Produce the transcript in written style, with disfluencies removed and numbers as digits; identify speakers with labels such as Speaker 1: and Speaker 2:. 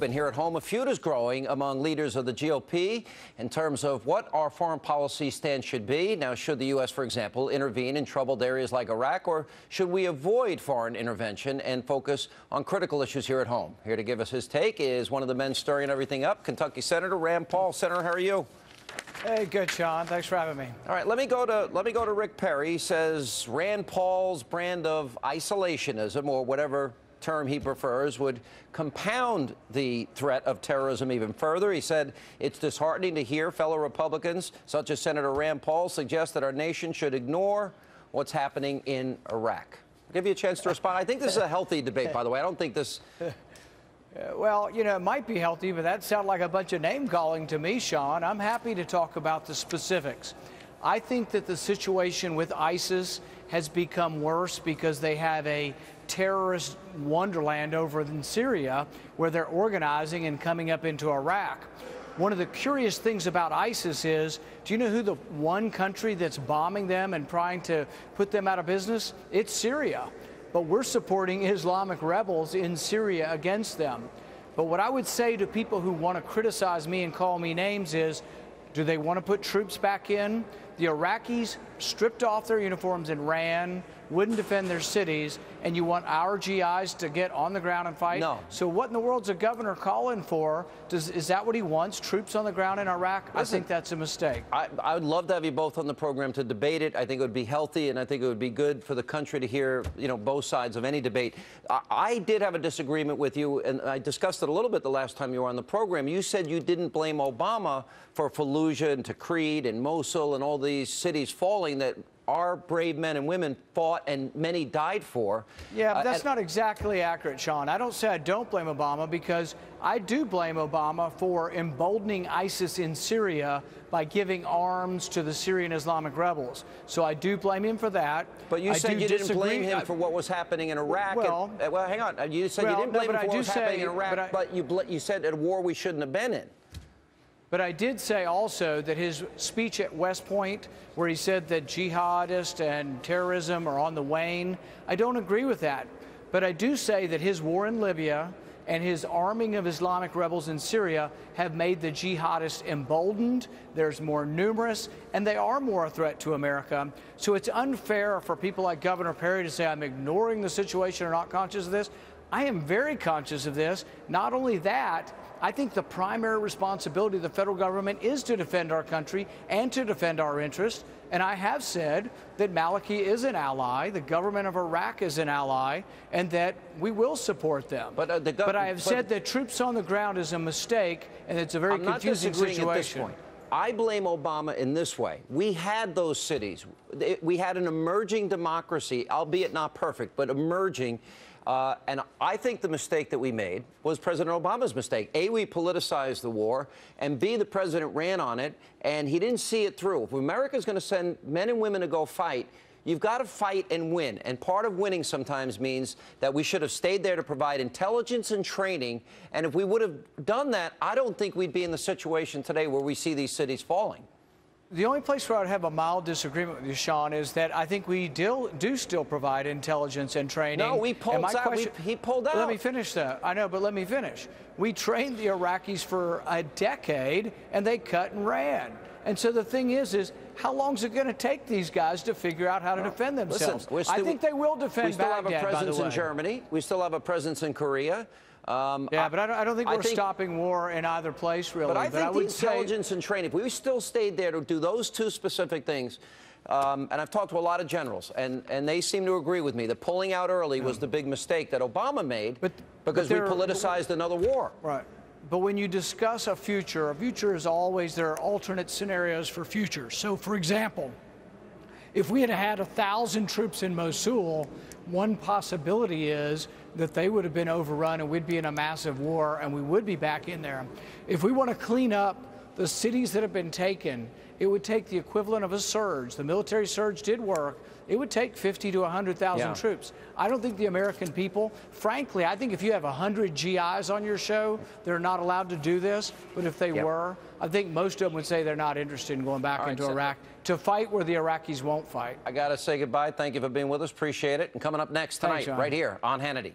Speaker 1: And here at home, a feud is growing among leaders of the GOP in terms of what our foreign policy stance should be. Now, should the U.S., for example, intervene in troubled areas like Iraq, or should we avoid foreign intervention and focus on critical issues here at home? Here to give us his take is one of the men stirring everything up, Kentucky Senator Rand Paul. Senator, how are you?
Speaker 2: Hey, good, Sean. Thanks for having me.
Speaker 1: All right, let me go to Rick Perry. He says Rand Paul's brand of isolationism, or whatever term he prefers, would compound the threat of terrorism even further. He said it's disheartening to hear fellow Republicans, such as Senator Rand Paul, suggest that our nation should ignore what's happening in Iraq. I'll give you a chance to respond. I think this is a healthy debate, by the way. I don't think this...
Speaker 2: Well, you know, it might be healthy, but that sounded like a bunch of name-calling to me, Sean. I'm happy to talk about the specifics. I think that the situation with ISIS has become worse because they have a terrorist wonderland over in Syria where they're organizing and coming up into Iraq. One of the curious things about ISIS is, do you know who the one country that's bombing them and trying to put them out of business? It's Syria. But we're supporting Islamic rebels in Syria against them. But what I would say to people who want to criticize me and call me names is, do they want to put troops back in? The Iraqis stripped off their uniforms and ran, wouldn't defend their cities, and you want our GIs to get on the ground and fight?
Speaker 1: No.
Speaker 2: So what in the world's a governor calling for? Is that what he wants, troops on the ground in Iraq? Listen, I think that's a mistake.
Speaker 1: I would love to have you both on the program to debate it. I think it would be healthy, and I think it would be good for the country to hear, you know, both sides of any debate. I did have a disagreement with you, and I discussed it a little bit the last time you were on the program. You said you didn't blame Obama for Fallujah and Tikrit and Mosul and all these cities falling that our brave men and women fought and many died for.
Speaker 2: Yeah, but that's not exactly accurate, Sean. I don't say I don't blame Obama, because I do blame Obama for emboldening ISIS in Syria by giving arms to the Syrian Islamic rebels. So I do blame him for that.
Speaker 1: But you said you didn't blame him for what was happening in Iraq.
Speaker 2: Well,
Speaker 1: well, hang on. You said you didn't blame him for what was happening in Iraq, but you said at a war we shouldn't have been in.
Speaker 2: But I did say also that his speech at West Point, where he said that jihadists and terrorism are on the wane, I don't agree with that. But I do say that his war in Libya and his arming of Islamic rebels in Syria have made the jihadists emboldened. There's more numerous, and they are more a threat to America. So it's unfair for people like Governor Perry to say I'm ignoring the situation or not conscious of this. I am very conscious of this. Not only that, I think the primary responsibility of the federal government is to defend our country and to defend our interests. And I have said that Maliki is an ally, the government of Iraq is an ally, and that we will support them. But I have said that troops on the ground is a mistake, and it's a very confusing situation.
Speaker 1: At this point. I blame Obama in this way. We had those cities. We had an emerging democracy, albeit not perfect, but emerging. And I think the mistake that we made was President Obama's mistake. A, we politicized the war, and B, the president ran on it, and he didn't see it through. If America's going to send men and women to go fight, you've got to fight and win. And part of winning sometimes means that we should have stayed there to provide intelligence and training. And if we would have done that, I don't think we'd be in the situation today where we see these cities falling.
Speaker 2: The only place where I'd have a mild disagreement with you, Sean, is that I think we do still provide intelligence and training.
Speaker 1: No, we pulled out. He pulled out.
Speaker 2: Let me finish that. I know, but let me finish. We trained the Iraqis for a decade, and they cut and ran. And so the thing is how long is it going to take these guys to figure out how to defend themselves?
Speaker 1: Listen,
Speaker 2: I think they will defend Baghdad, by the way.
Speaker 1: We still have a presence in Germany. We still have a presence in Korea.
Speaker 2: Yeah, but I don't think we're stopping war in either place, really.
Speaker 1: But I think the intelligence and training, if we still stayed there to do those two specific things, and I've talked to a lot of generals, and they seem to agree with me that pulling out early was the big mistake that Obama made because we politicized another war.
Speaker 2: Right. But when you discuss a future is always, there are alternate scenarios for future. So, for example, if we had had 1,000 troops in Mosul, one possibility is that they would have been overrun and we'd be in a massive war and we would be back in there. If we want to clean up the cities that have been taken, it would take the equivalent of a surge. The military surge did work. It would take 50 to 100,000 troops. I don't think the American people, frankly, I think if you have 100 GIs on your show, they're not allowed to do this. But if they were, I think most of them would say they're not interested in going back into Iraq to fight where the Iraqis won't fight.
Speaker 1: I got to say goodbye. Thank you for being with us. Appreciate it. And coming up next tonight, right here on Hannity.